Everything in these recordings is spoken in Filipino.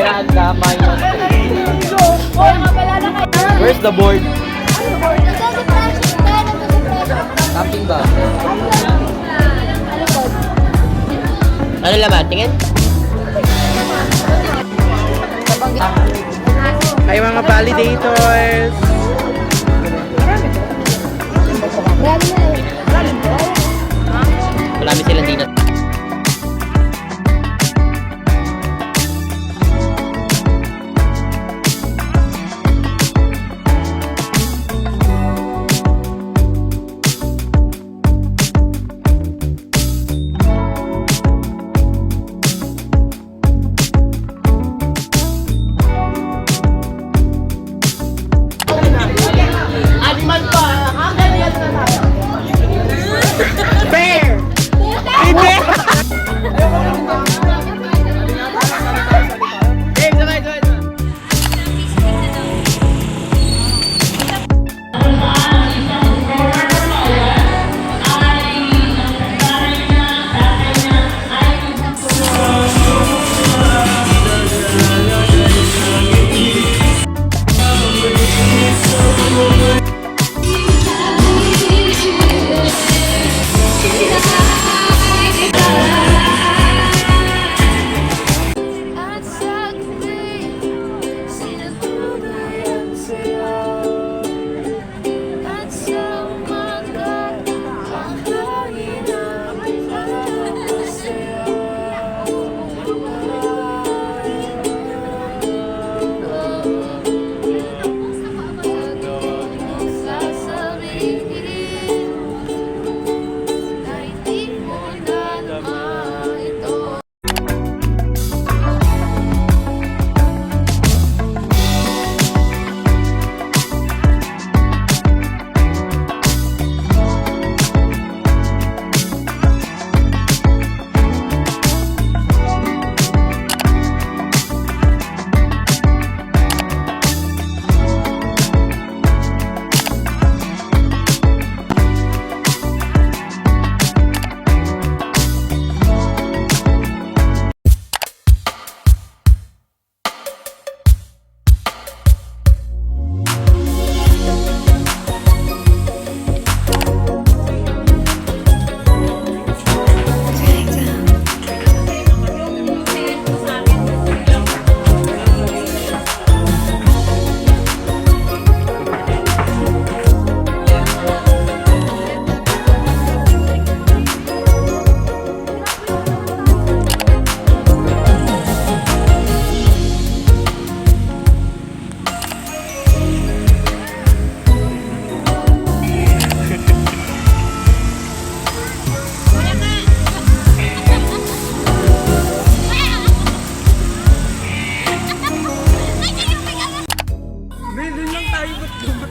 Kailangan ka, minus 3. Where's the board? Camping ba? Ano laman? Tingin? Ay mga validators! Marami silang dito.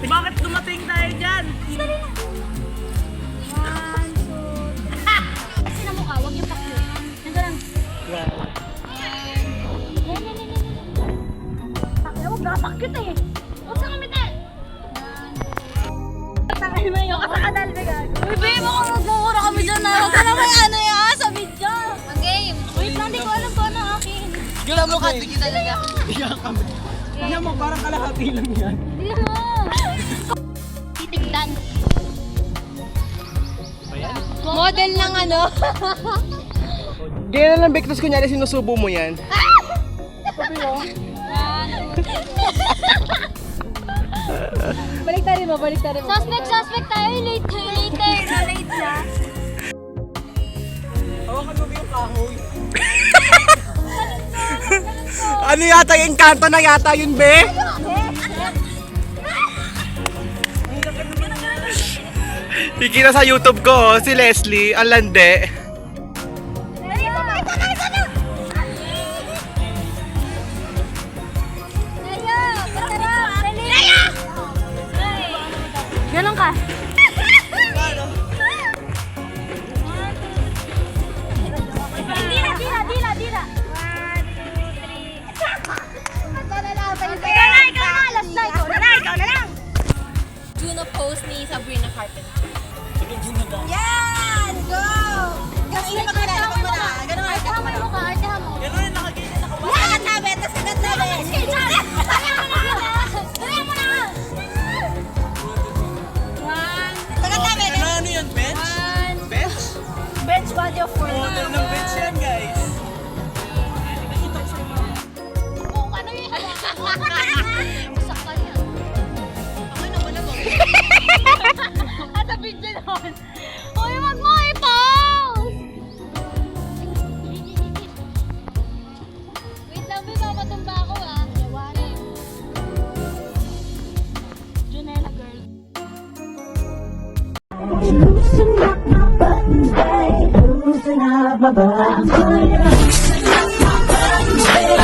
Bakit dumating tayo dyan? Kasi na mukha, huwag yung pakyo. Nandun lang. Pakyo, huwag na pakyot eh. Huwag ka kumitin. Takay mo yung kasakadal, bigay. Uy, babe, mukhang magmumura kami dyan na. Huwag ka naman ano yung sa video. Okay. Wait lang, di ko alam ko ano akin. Gila mo kasi kita talaga. Tingnan mo, parang kalahati lang yan. Hindi mo. Titigdan. Model ng ano? Ganyan lang, Bek, tapos kunyari sinusubo mo yan. Baliktarin mo. Suspect tayo. Later. Late siya. Hawakan mo yung kahoy. Ano yata yung kanto na yata yun, Be? Kikita sa YouTube ko, si Leslie, ang lande. Ganon ka. Dila. 1, 2, 3. Ikaw na, last na. Ikaw na lang. Juno post ni Sabrina Carpenter. Yan! Go! Ganun mo ka. Ganun yung nakagilid ako. Yan! Tapos Tagat na, Ben. Dali mo na. One. Tagat na, Ben. Ano yun, bench? One. Bench? Bench body of four. Model ng bench yan, guys. Kung ano yun. Sakal yan. Ako naman ako. At the video nun. Uy, wag mo i-pause! Wait lang, may mamatumba ako ah. Wala eh. Junella girl. Loosen up my buttons, babe. Loosen up my buttons, babe. Loosen up my buttons, babe.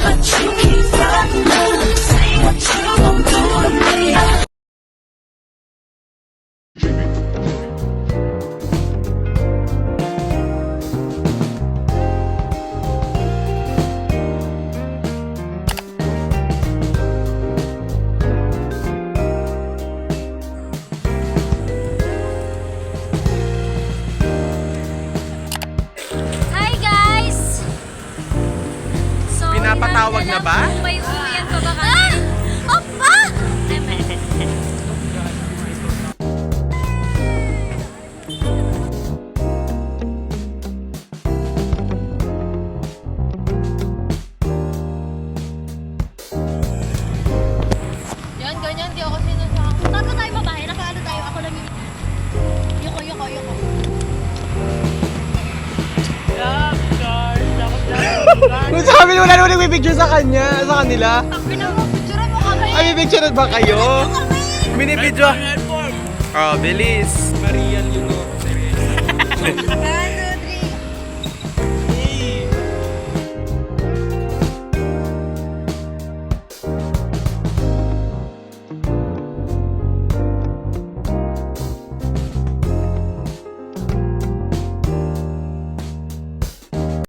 But you keep running. Say what you gon' do to me. Hi guys! So, Pinapatawag na ba? kung may uuwian pa ba kami? Opa! Yan, ganyan. Di ako sinasama. Tatlo tayo babae, nakaano tayo, ako lang yung... Yuko. Kung sabi wala naman nagpipicture sa kanya, sa kanila. Pinapapicture mo kami! Ay, picture ba kayo? Kami! Binibidyo. Oh, bilis. Marian, you know. Guys,